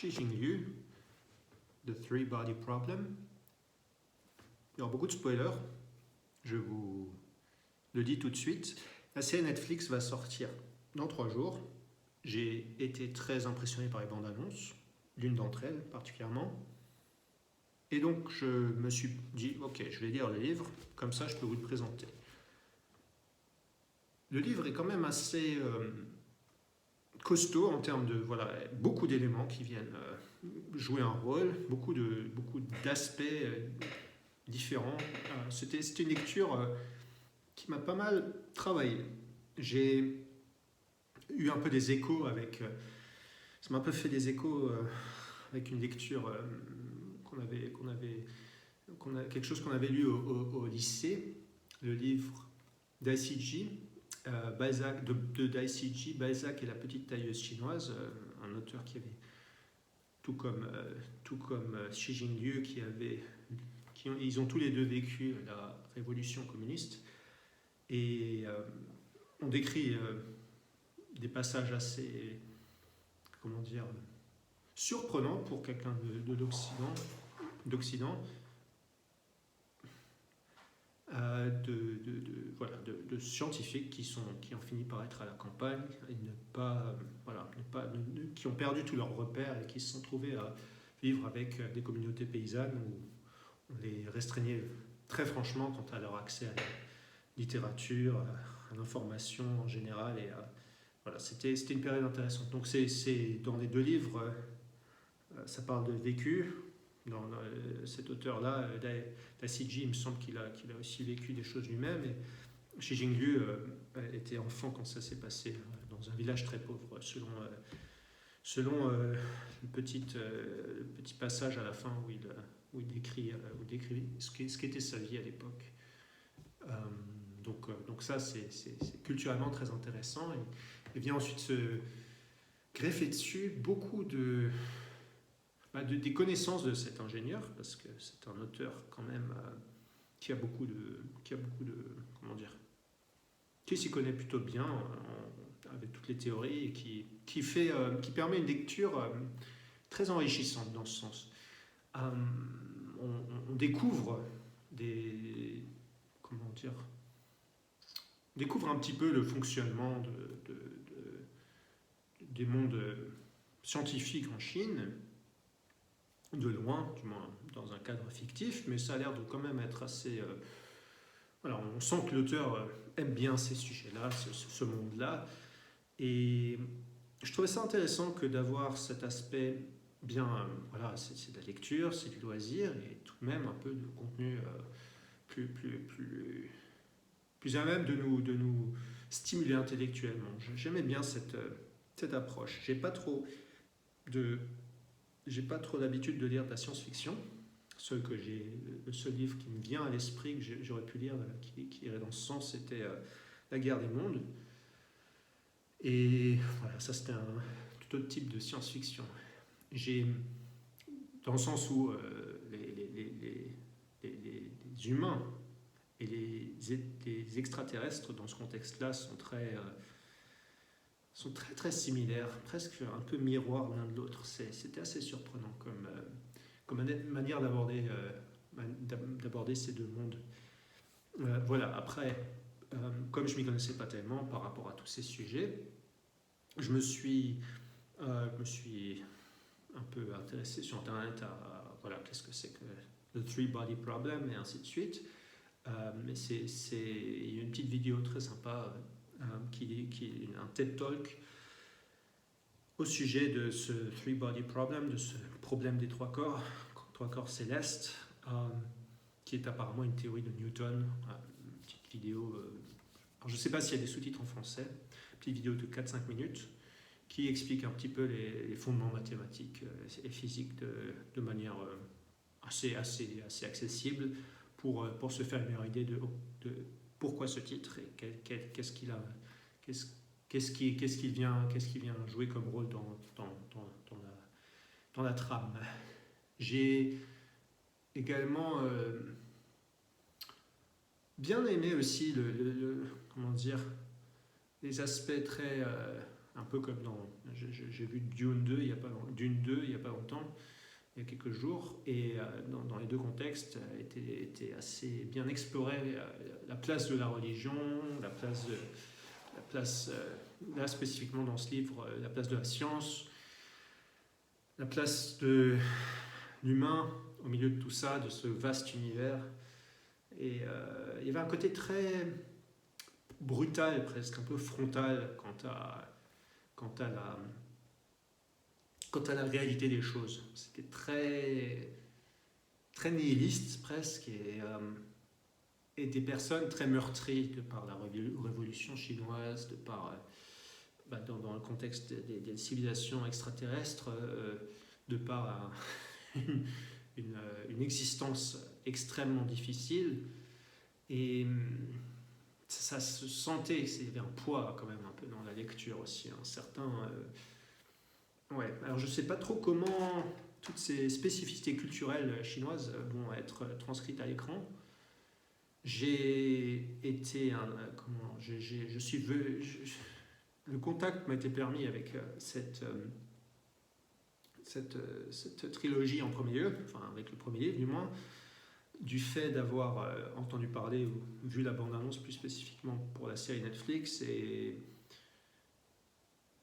Xi Liu, The Three Body Problem. Il y aura beaucoup de spoilers, je vous le dis tout de suite. La série Netflix va sortir dans 3 jours. J'ai été très impressionné par les bandes annonces, l'une d'entre elles particulièrement. Et donc je me suis dit, ok, je vais lire le livre, comme ça je peux vous le présenter. Le livre est quand même assez costaud en termes de, voilà, beaucoup d'éléments qui viennent jouer un rôle, beaucoup d'aspects différents. C'était une lecture qui m'a pas mal travaillé. J'ai eu un peu des échos avec... ça m'a un peu fait des échos avec une lecture quelque chose qu'on avait lu au lycée, le livre d'ICG, Balzac, d'ICG, Balzac et la petite tailleuse chinoise, un auteur qui avait, tout comme Xi Jinliu, ils ont tous les deux vécu la révolution communiste, et on décrit des passages assez, comment dire, surprenants pour quelqu'un d'Occident, de scientifiques qui ont fini par être à la campagne et qui ont perdu tous leurs repères et qui se sont trouvés à vivre avec des communautés paysannes où on les restreignait très franchement quant à leur accès à la littérature, à l'information en général. Et c'était une période intéressante. Donc c'est dans les 2 livres, ça parle de vécu. Dans cet auteur-là, d'ICG, il me semble qu'il a aussi vécu des choses lui-même. Et Xi Jinliu était enfant quand ça s'est passé dans un village très pauvre, selon le petit passage à la fin où il décrit ce qu'était sa vie à l'époque. Donc ça, c'est culturellement très intéressant. Et vient ensuite se greffer dessus beaucoup des connaissances de cet ingénieur, parce que c'est un auteur quand même qui a beaucoup de comment dire, qui s'y connaît plutôt bien avec toutes les théories et qui permet une lecture très enrichissante dans ce sens. On découvre découvre un petit peu le fonctionnement des mondes scientifiques en Chine, de loin, du moins dans un cadre fictif, mais ça a l'air de quand même être assez... on sent que l'auteur aime bien ces sujets-là, ce monde-là, et je trouvais ça intéressant que d'avoir cet aspect bien... c'est de la lecture, c'est du loisir, et tout de même un peu de contenu plus à même de nous stimuler intellectuellement. J'aimais bien cette approche. J'ai pas trop l'habitude de lire de la science-fiction. Le seul livre qui me vient à l'esprit que j'aurais pu lire, qui irait dans ce sens, c'était La guerre des mondes. Et voilà, ça c'était un tout autre type de science-fiction. Dans le sens où les humains et les extraterrestres dans ce contexte-là sont très très similaires, presque un peu miroirs l'un de l'autre. C'était assez surprenant comme manière d'aborder ces 2 mondes. Après, comme je ne m'y connaissais pas tellement par rapport à tous ces sujets, je me suis un peu intéressé sur Internet à qu'est-ce que c'est que The Three Body Problem et ainsi de suite. Mais il y a une petite vidéo très sympa qui est un TED Talk au sujet de ce Three Body Problem, de ce problème des 3 corps célestes, qui est apparemment une théorie de Newton. Une petite vidéo, alors je ne sais pas s'il y a des sous-titres en français, une petite vidéo de 4-5 minutes qui explique un petit peu les fondements mathématiques et physiques de manière assez accessible pour se faire une meilleure idée de pourquoi ce titre et qu'est-ce qu'il vient jouer comme rôle dans la trame. J'ai également bien aimé aussi les aspects très un peu comme dans... J'ai vu Dune 2 il n'y a pas, Dune 2 il y a pas longtemps, il y a quelques jours, et dans les deux contextes était assez bien exploré la place de la religion, la place là spécifiquement dans ce livre, la place de la science, la place de l'humain au milieu de tout ça, de ce vaste univers. Et il y avait un côté très brutal, presque un peu frontal quant à la réalité des choses. C'était très nihiliste presque, et des personnes très meurtries de par la révolution chinoise, de par dans le contexte des civilisations extraterrestres, de par une existence extrêmement difficile. Et ça se sentait, il y avait un poids quand même un peu dans la lecture aussi, un certain... ouais, alors je ne sais pas trop comment toutes ces spécificités culturelles chinoises vont être transcrites à l'écran. Le contact m'a été permis avec cette trilogie en premier lieu, enfin avec le premier livre du moins, du fait d'avoir entendu parler ou vu la bande-annonce plus spécifiquement pour la série Netflix, et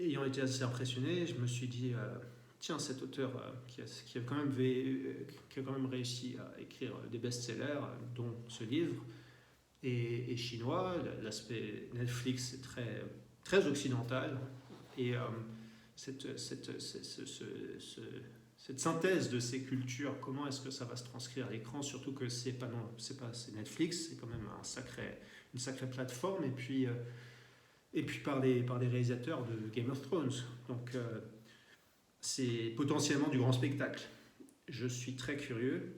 ayant été assez impressionné, je me suis dit tiens, cet auteur qui a quand même réussi à écrire des best-sellers, dont ce livre, est chinois. L'aspect Netflix est très occidental, et cette synthèse de ces cultures, comment est-ce que ça va se transcrire à l'écran, surtout que c'est Netflix, c'est quand même une sacrée plateforme, et puis par des réalisateurs de Game of Thrones. Donc c'est potentiellement du grand spectacle. Je suis très curieux.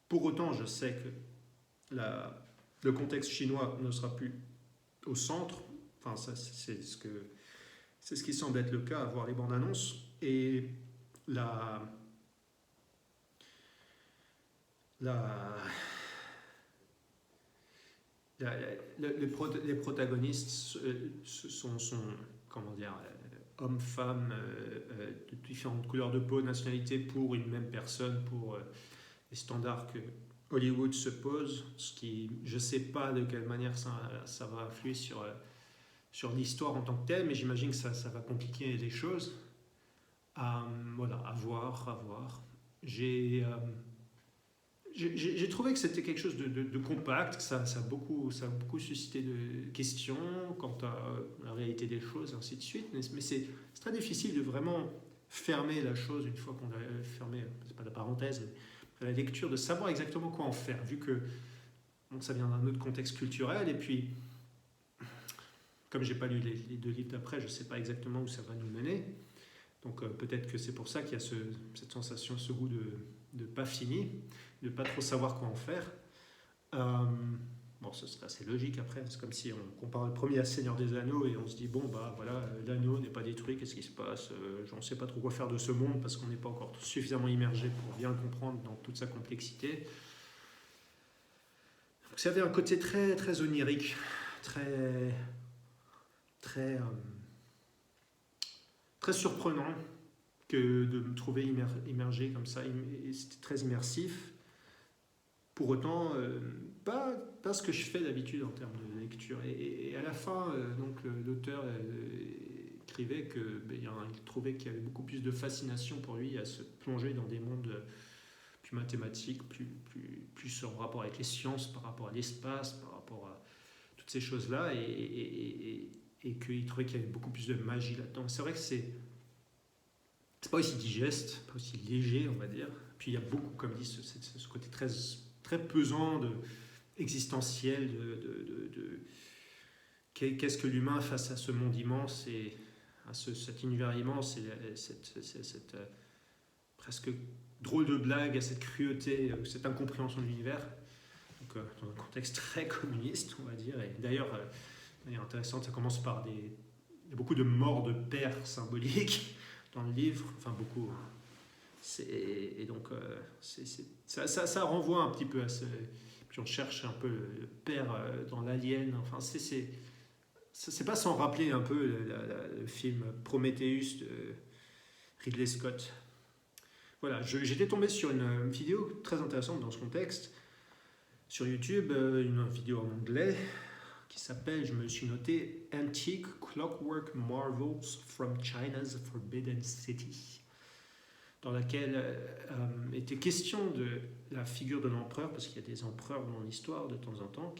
Pour autant, je sais que le contexte chinois ne sera plus au centre. Enfin, ça, c'est ce qui semble être le cas à voir les bandes annonces. Et les protagonistes sont comment dire, hommes, femmes, de différentes couleurs de peau, nationalités, pour une même personne, pour les standards que Hollywood se pose, ce qui, je ne sais pas de quelle manière ça va influer sur l'histoire en tant que telle, mais j'imagine que ça va compliquer les choses. Voilà, à voir. J'ai trouvé que c'était quelque chose de compact, que ça a beaucoup suscité de questions quant à la réalité des choses, et ainsi de suite. Mais c'est très difficile de vraiment fermer la chose une fois qu'on a fermé, c'est pas la parenthèse, mais la lecture, de savoir exactement quoi en faire, vu que ça vient d'un autre contexte culturel, et puis, comme j'ai pas lu les deux livres d'après, je sais pas exactement où ça va nous mener. Donc peut-être que c'est pour ça qu'il y a cette sensation, ce goût de pas fini, de pas trop savoir quoi en faire. Bon, ce serait assez logique après, c'est comme si on compare le premier à Seigneur des Anneaux et on se dit, bon, bah voilà, l'anneau n'est pas détruit, qu'est-ce qui se passe, on ne sait pas trop quoi faire de ce monde parce qu'on n'est pas encore suffisamment immergé pour bien le comprendre dans toute sa complexité. Donc ça avait un côté très, très onirique, très surprenant que de me trouver immergé comme ça, et c'était très immersif. Pour autant, pas ce que je fais d'habitude en termes de lecture. Et à la fin, donc l'auteur écrivait qu'il trouvait qu'il y avait beaucoup plus de fascination pour lui à se plonger dans des mondes plus mathématiques, plus en rapport avec les sciences, par rapport à l'espace, par rapport à toutes ces choses-là, et qu'il trouvait qu'il y avait beaucoup plus de magie là-dedans. C'est vrai que c'est pas aussi digeste, pas aussi léger, on va dire. Puis il y a beaucoup, comme dit, ce côté très, très pesant, existentiel, qu'est-ce que l'humain face à ce monde immense et à cet univers immense, et cette presque drôle de blague, à cette cruauté, cette incompréhension de l'univers. Donc dans un contexte très communiste, on va dire. Et d'ailleurs, intéressant, ça commence par beaucoup de morts de pères symboliques dans le livre, enfin beaucoup. Et donc ça renvoie un petit peu à ce... Puis on cherche un peu le père dans l'Alien, enfin c'est pas sans rappeler un peu le film Prometheus de Ridley Scott. Voilà, j'étais tombé sur une vidéo très intéressante dans ce contexte, sur YouTube, une vidéo en anglais, qui s'appelle, je me suis noté, Antique Clockwork Marvels from China's Forbidden City, dans laquelle était question de la figure de l'empereur, parce qu'il y a des empereurs dans l'histoire de temps en temps,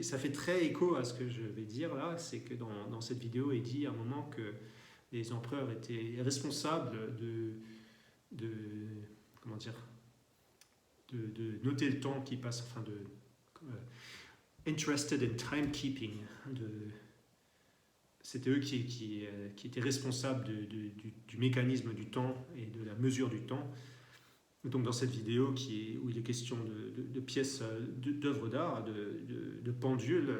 ça fait très écho à ce que je vais dire là, c'est que dans cette vidéo, il dit à un moment que les empereurs étaient responsables de comment dire, de noter le temps qui passe, enfin interested in timekeeping. C'était eux qui étaient responsables du mécanisme du temps et de la mesure du temps. Donc dans cette vidéo où il est question de pièces, d'œuvres d'art, de pendules,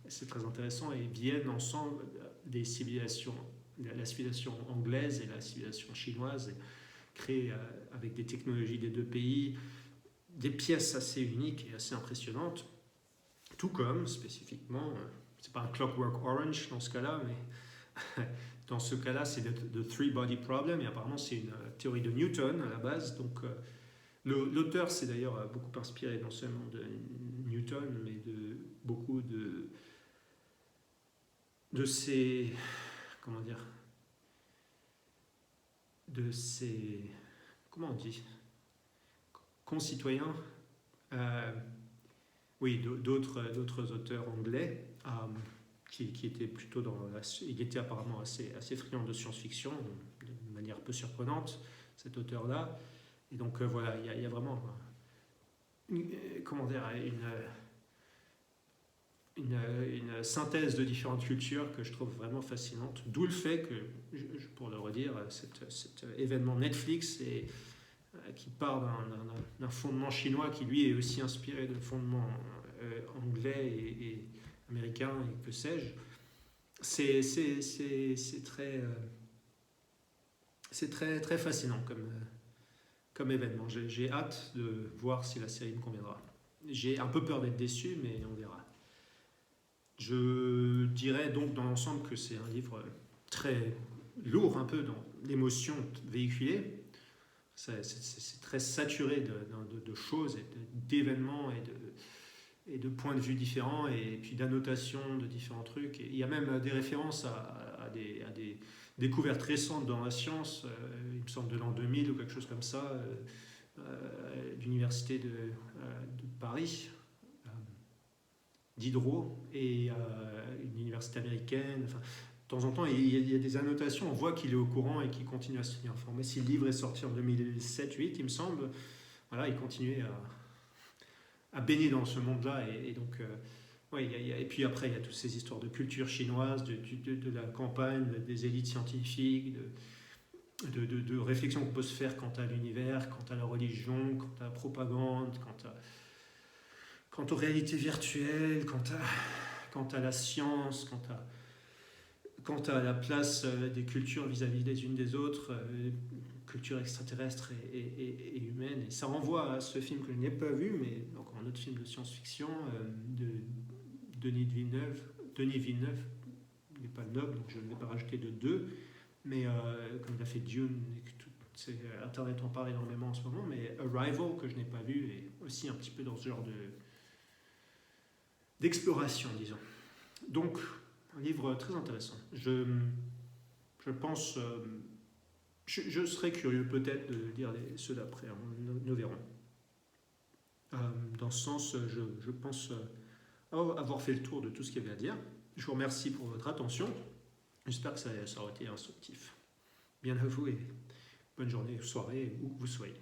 c'est très intéressant, et viennent ensemble des civilisations, la civilisation anglaise et la civilisation chinoise, créées avec des technologies des deux pays, des pièces assez uniques et assez impressionnantes, tout comme spécifiquement, c'est pas un Clockwork Orange dans ce cas-là, mais dans ce cas-là c'est the three body problem, et apparemment c'est une théorie de Newton à la base. Donc l'auteur s'est d'ailleurs beaucoup inspiré non seulement de Newton, mais de beaucoup de ses, comment dire, de ses, comment on dit, concitoyens, oui, d'autres auteurs anglais, qui étaient plutôt il était apparemment assez friand de science-fiction, de manière peu surprenante, cet auteur-là. Et donc voilà, il y a vraiment, comment dire, une synthèse de différentes cultures que je trouve vraiment fascinante. D'où le fait que, pour le redire, cet événement Netflix qui part d'un fondement chinois qui lui est aussi inspiré de fondements anglais et américains et que sais-je. C'est très fascinant comme événement. J'ai hâte de voir si la série me conviendra. J'ai un peu peur d'être déçu, mais on verra. Je dirais donc dans l'ensemble que c'est un livre très lourd, un peu dans l'émotion véhiculée. C'est très saturé de choses, d'événements et de points de vue différents, et puis d'annotations de différents trucs. Et il y a même des références à des découvertes récentes dans la science, il me semble de l'an 2000 ou quelque chose comme ça, l'université de Paris, Diderot, et une université américaine. Enfin, de temps en temps, il y a des annotations, on voit qu'il est au courant et qu'il continue à se tenir informé. Si le livre est sorti en 2007-2008, il me semble, voilà, il continuait à baigner dans ce monde-là. Et donc, ouais, et puis après, il y a toutes ces histoires de culture chinoise, de la campagne, des élites scientifiques, de réflexions qu'on peut se faire quant à l'univers, quant à la religion, quant à la propagande, quant aux réalités virtuelles, quant à la science, quant à la place des cultures vis-à-vis des unes des autres, culture extraterrestre et humaine. Et ça renvoie à ce film que je n'ai pas vu, mais donc un autre film de science-fiction de Denis Villeneuve. Il n'est pas le noble, donc je ne vais pas rajouter de 2, mais comme il a fait Dune, et que Internet en parle énormément en ce moment, mais Arrival, que je n'ai pas vu, est aussi un petit peu dans ce genre d'exploration, disons. Donc, un livre très intéressant. Je pense... je serais curieux peut-être de lire ceux d'après, hein, nous verrons. Dans ce sens, je pense avoir fait le tour de tout ce qu'il y avait à dire. Je vous remercie pour votre attention. J'espère que ça aura été instructif. Bien à vous et bonne journée, soirée, où vous soyez.